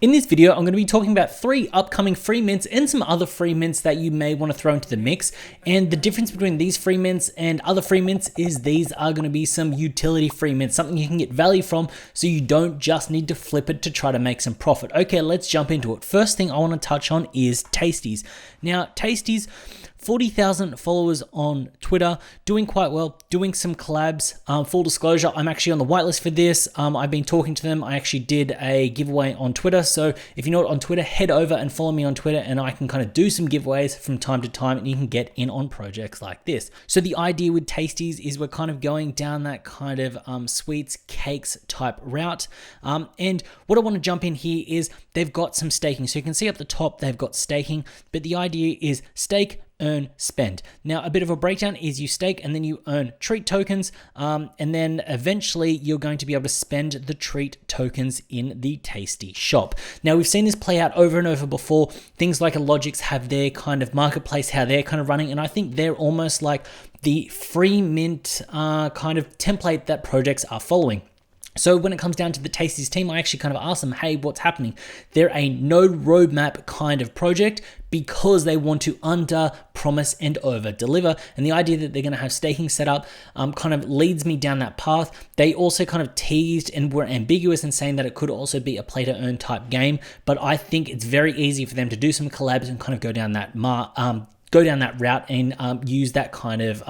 In this video, I'm going to be talking about 3 upcoming free mints and some other free mints that you may want to throw into the mix. And the difference between these free mints and other free mints is these are going to be some utility free mints, something you can get value from so you don't just need to flip it to try to make some profit. Okay, let's jump into it. First thing I want to touch on is Tasties. Now, Tasties, 40,000 followers on Twitter, doing quite well, doing some collabs. Full disclosure, I'm actually on the whitelist for this. I've been talking to them. I actually did a giveaway on Twitter. So if you're not on Twitter, head over and follow me on Twitter and I can kind of do some giveaways from time to time and you can get in on projects like this. So the idea with Tasties is we're kind of going down that kind of sweets, cakes type route. And what I want to jump in here is they've got some staking. So you can see up the top, they've got staking, but the idea is stake, earn, spend. Now, a bit of a breakdown is you stake and then you earn treat tokens, and then eventually you're going to be able to spend the treat tokens in the Tasty shop. Now, we've seen this play out over and over before. Things like Logix have their kind of marketplace, how they're kind of running, and I think they're almost like the free mint kind of template that projects are following. So when it comes down to the Tasties team, I actually kind of asked them, hey, what's happening? They're a no roadmap kind of project because they want to under promise and over deliver. And the idea that they're going to have staking set up kind of leads me down that path. They also kind of teased and were ambiguous in saying that it could also be a play to earn type game. But I think it's very easy for them to do some collabs and kind of go down that route and use that kind of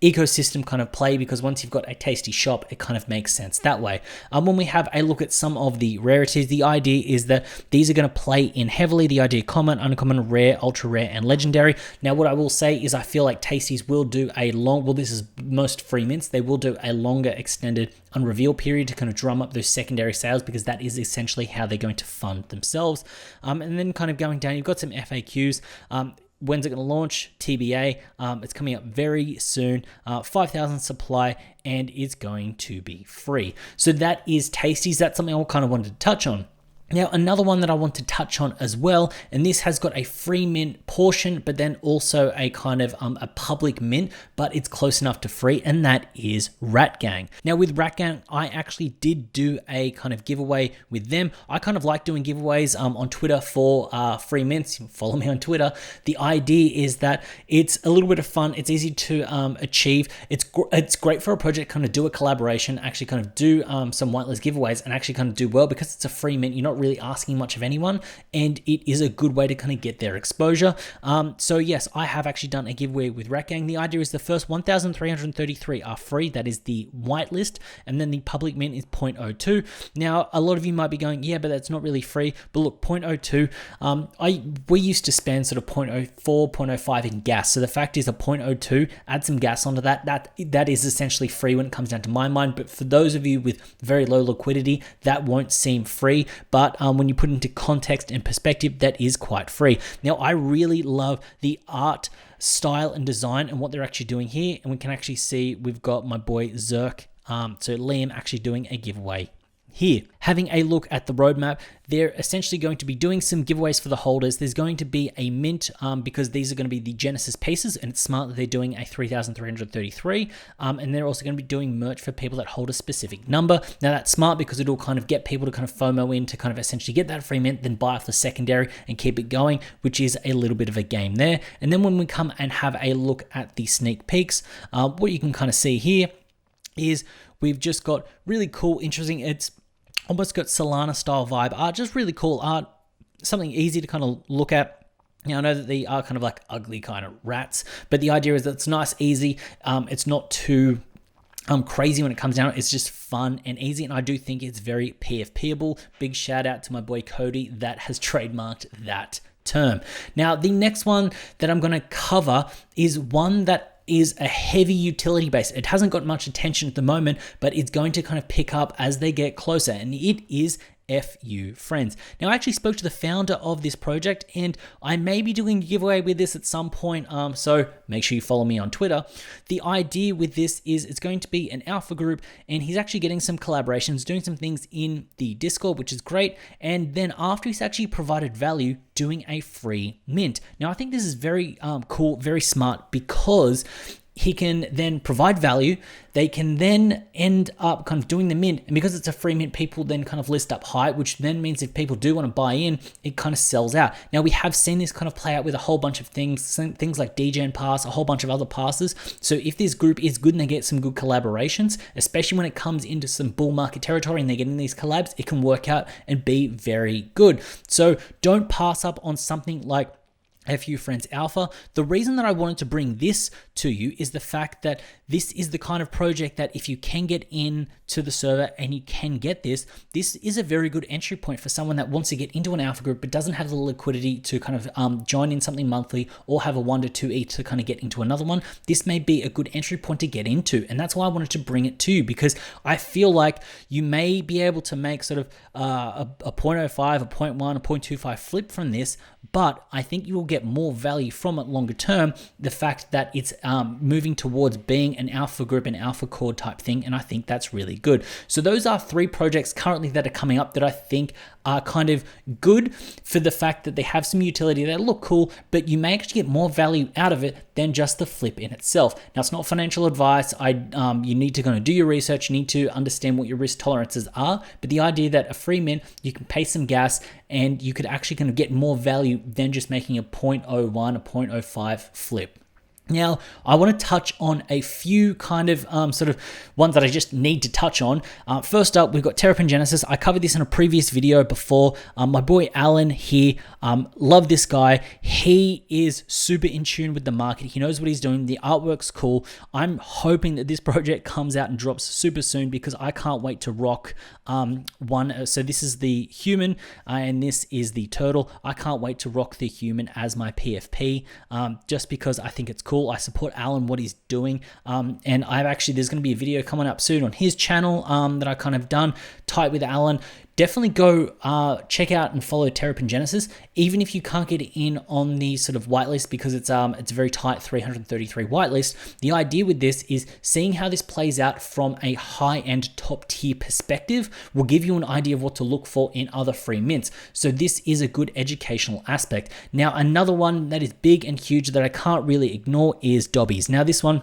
ecosystem kind of play, because once you've got a Tasty shop, it kind of makes sense that way. When we have a look at some of the rarities, the idea is that these are going to play in heavily. The idea common, uncommon, rare, ultra rare, and legendary. Now, what I will say is I feel like Tasties will do a long, well, this is most free mints, they will do a longer extended unreveal period to kind of drum up those secondary sales, because that is essentially how they're going to fund themselves. And then kind of going down, you've got some FAQs. When's it going to launch? TBA. It's coming up very soon. 5,000 supply, and it's going to be free. So that is Tasties. That's something I kind of wanted to touch on. Now, another one that I want to touch on as well, and this has got a free mint portion, but then also a kind of a public mint, but it's close enough to free, and that is Rat Gang. Now, with Rat Gang, I actually did do a kind of giveaway with them. I kind of like doing giveaways on Twitter for free mints. Follow me on Twitter. The idea is that it's a little bit of fun. It's easy to achieve. It's great for a project, kind of do a collaboration, actually kind of do some whitelist giveaways and actually kind of do well, because it's a free mint. You're not really asking much of anyone, and it is a good way to kind of get their exposure. So yes, I have actually done a giveaway with Rat Gang. The idea is the first 1,333 are free. That is the whitelist, and then the public mint is 0.02. Now, a lot of you might be going, yeah, but that's not really free. But look, 0.02, we used to spend sort of 0.04, 0.05 in gas. So the fact is a 0.02, add some gas onto that is essentially free when it comes down to my mind. But for those of you with very low liquidity, that won't seem free. But when you put it into context and perspective, that is quite free. Now, I really love the art, style, and design and what they're actually doing here. And we can actually see we've got my boy Zerk, so Liam, actually doing a giveaway here. Having a look at the roadmap, they're essentially going to be doing some giveaways for the holders. There's going to be a mint because these are going to be the Genesis pieces, and it's smart that they're doing a 3,333. And they're also going to be doing merch for people that hold a specific number. Now, that's smart because it'll kind of get people to kind of FOMO in to kind of essentially get that free mint, then buy off the secondary and keep it going, which is a little bit of a game there. And then when we come and have a look at the sneak peeks, what you can kind of see here is we've just got really cool, interesting, it's almost got Solana style vibe art, just really cool art, something easy to kind of look at. Now, I know that they are kind of like ugly kind of rats, but the idea is that it's nice, easy. It's not too crazy when it comes down. It's just fun and easy, and I do think it's very PFPable. Big shout out to my boy Cody that has trademarked that term. Now, the next one that I'm going to cover is one that is a heavy utility base. It hasn't got much attention at the moment, but it's going to kind of pick up as they get closer, and it is U Frens. Now, I actually spoke to the founder of this project, and I may be doing a giveaway with this at some point, so make sure you follow me on Twitter. The idea with this is it's going to be an alpha group, and he's actually getting some collaborations, doing some things in the Discord, which is great, and then after he's actually provided value, doing a free mint. Now, I think this is very cool, very smart, because he can then provide value. They can then end up kind of doing the mint. And because it's a free mint, people then kind of list up high, which then means if people do want to buy in, it kind of sells out. Now, we have seen this kind of play out with a whole bunch of things like DGen Pass, a whole bunch of other passes. So if this group is good and they get some good collaborations, especially when it comes into some bull market territory and they're getting these collabs, it can work out and be very good. So don't pass up on something like U Frens Alpha. The reason that I wanted to bring this to you is the fact that this is the kind of project that if you can get in to the server and you can get this is a very good entry point for someone that wants to get into an alpha group but doesn't have the liquidity to kind of join in something monthly or have a 1 to 2 ETH to kind of get into another one. This may be a good entry point to get into, and that's why I wanted to bring it to you, because I feel like you may be able to make sort of a 0.05, a 0.1, a 0.25 flip from this, but I think you will get more value from it longer term. The fact that it's moving towards being an alpha group, an alpha core type thing, and I think that's really good. So those are 3 projects currently that are coming up that I think are kind of good for the fact that they have some utility, they look cool, but you may actually get more value out of it than just the flip in itself. Now, it's not financial advice. You need to kind of do your research, you need to understand what your risk tolerances are, but the idea that a free mint, you can pay some gas and you could actually kind of get more value than just making a 0.01, a 0.05 flip. Now, I want to touch on a few kind of sort of ones that I just need to touch on. First up, we've got Terrapin Genesis. I covered this in a previous video before. My boy Alan here, love this guy. He is super in tune with the market. He knows what he's doing. The artwork's cool. I'm hoping that this project comes out and drops super soon because I can't wait to rock one. So this is the human and this is the turtle. I can't wait to rock the human as my PFP just because I think it's cool. I support Alan, what he's doing, and there's going to be a video coming up soon on his channel that I kind of done tight with Alan. Definitely go check out and follow Terrapin Genesis, even if you can't get in on the sort of whitelist because it's a very tight 333 whitelist. The idea with this is seeing how this plays out from a high-end top-tier perspective will give you an idea of what to look for in other free mints. So this is a good educational aspect. Now, another one that is big and huge that I can't really ignore is Dobbies. Now, this one,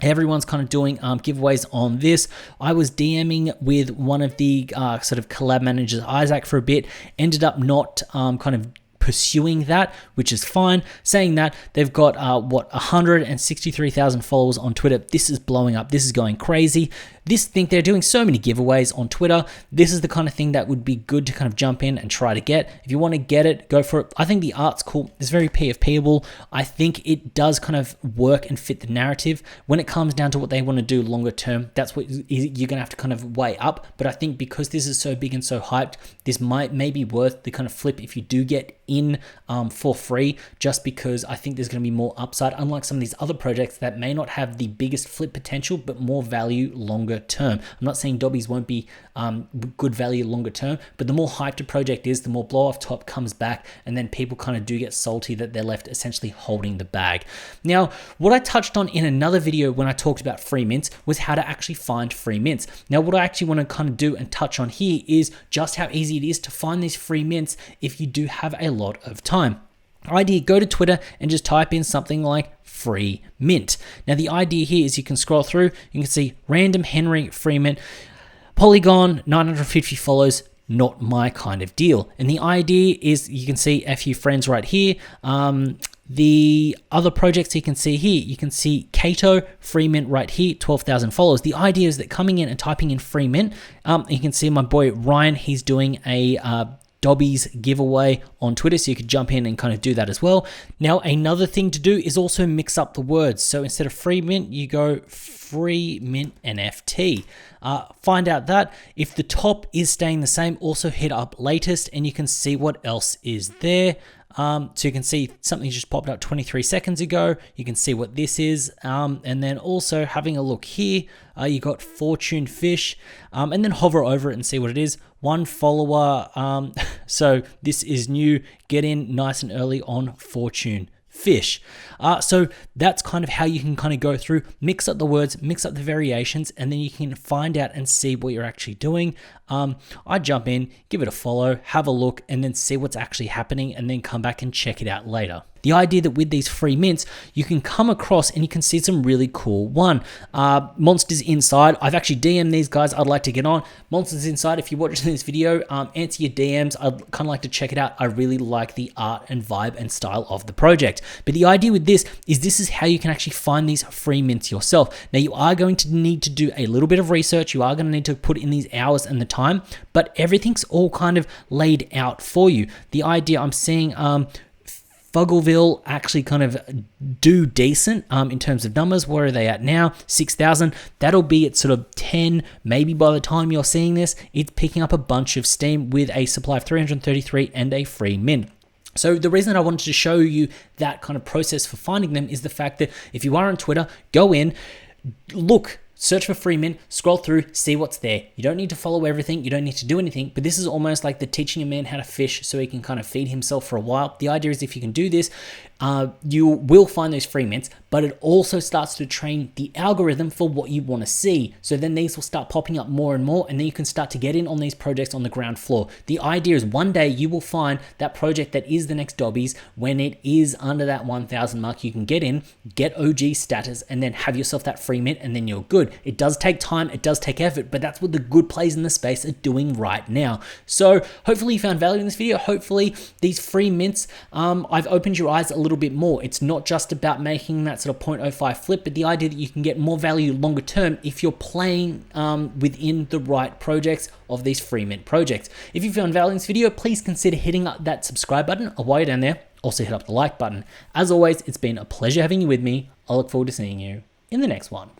everyone's kind of doing giveaways on this. I was DMing with one of the sort of collab managers, Isaac, for a bit, ended up not kind of pursuing that, which is fine. Saying that, they've got 163,000 followers on Twitter. This is blowing up. This is going crazy. They're doing so many giveaways on Twitter. This is the kind of thing that would be good to kind of jump in and try to get. If you want to get it, go for it. I think the art's cool. It's very PFPable. I think it does kind of work and fit the narrative. When it comes down to what they want to do longer term, that's what you're going to have to kind of weigh up. But I think because this is so big and so hyped, this may be worth the kind of flip if you do get in for free, just because I think there's going to be more upside, unlike some of these other projects that may not have the biggest flip potential, but more value longer term. I'm not saying Dobbies won't be good value longer term, but the more hyped a project is, the more blow off top comes back, and then people kind of do get salty that they're left essentially holding the bag. Now, what I touched on in another video when I talked about free mints was how to actually find free mints. Now, what I actually want to kind of do and touch on here is just how easy it is to find these free mints if you do have a lot of time. Idea, go to Twitter and just type in something like free mint. Now, the idea here is you can scroll through, you can see random Henry free mint, Polygon, 950 follows, not my kind of deal. And the idea is you can see U Frens right here. The other projects you can see here, you can see Kato, free mint right here, 12,000 followers. The idea is that coming in and typing in free mint, you can see my boy Ryan, he's doing a Dobbies giveaway on Twitter, so you could jump in and kind of do that as well. Now, another thing to do is also mix up the words. So instead of free mint, you go free mint NFT. Find out that if the top is staying the same, also hit up latest and you can see what else is there. So you can see something just popped up 23 seconds ago. You can see what this is. And then also having a look here, you got Fortune Fish, and then hover over it and see what it is. 1 follower. So this is new. Get in nice and early on Fortune Fish. So that's kind of how you can kind of go through, mix up the words, mix up the variations, and then you can find out and see what you're actually doing. I jump in, give it a follow, have a look, and then see what's actually happening, and then come back and check it out later. the idea that with these free mints, you can come across and you can see some really cool Monsters Inside. I've actually DM'd these guys. I'd like to get on. Monsters Inside, if you're watching this video, answer your DMs. I'd kind of like to check it out. I really like the art and vibe and style of the project. But the idea with this is how you can actually find these free mints yourself. Now, you are going to need to do a little bit of research. You are going to need to put in these hours and the time, but everything's all kind of laid out for you. The idea I'm seeing, Fuggleville actually kind of do decent in terms of numbers. Where are they at now? 6,000. That'll be at sort of 10, maybe by the time you're seeing this. It's picking up a bunch of steam with a supply of 333 and a free mint. So the reason I wanted to show you that kind of process for finding them is the fact that if you are on Twitter, go in, look, search for free mint, scroll through, see what's there. You don't need to follow everything. You don't need to do anything, but this is almost like the teaching a man how to fish so he can kind of feed himself for a while. The idea is if you can do this, you will find those free mints, but it also starts to train the algorithm for what you want to see. So then these will start popping up more and more, and then you can start to get in on these projects on the ground floor. The idea is one day you will find that project that is the next Dobbies. When it is under that 1,000 mark, you can get in, get OG status, and then have yourself that free mint, and then you're good. It does take time, it does take effort, but that's what the good players in the space are doing right now. So hopefully you found value in this video. Hopefully these free mints, I've opened your eyes a little bit more. It's not just about making that sort of 0.05 flip, but the idea that you can get more value longer term if you're playing within the right projects of these free mint projects. If you found value in this video, please consider hitting up that subscribe button while you're down there. Also hit up the like button. As always, it's been a pleasure having you with me. I look forward to seeing you in the next one.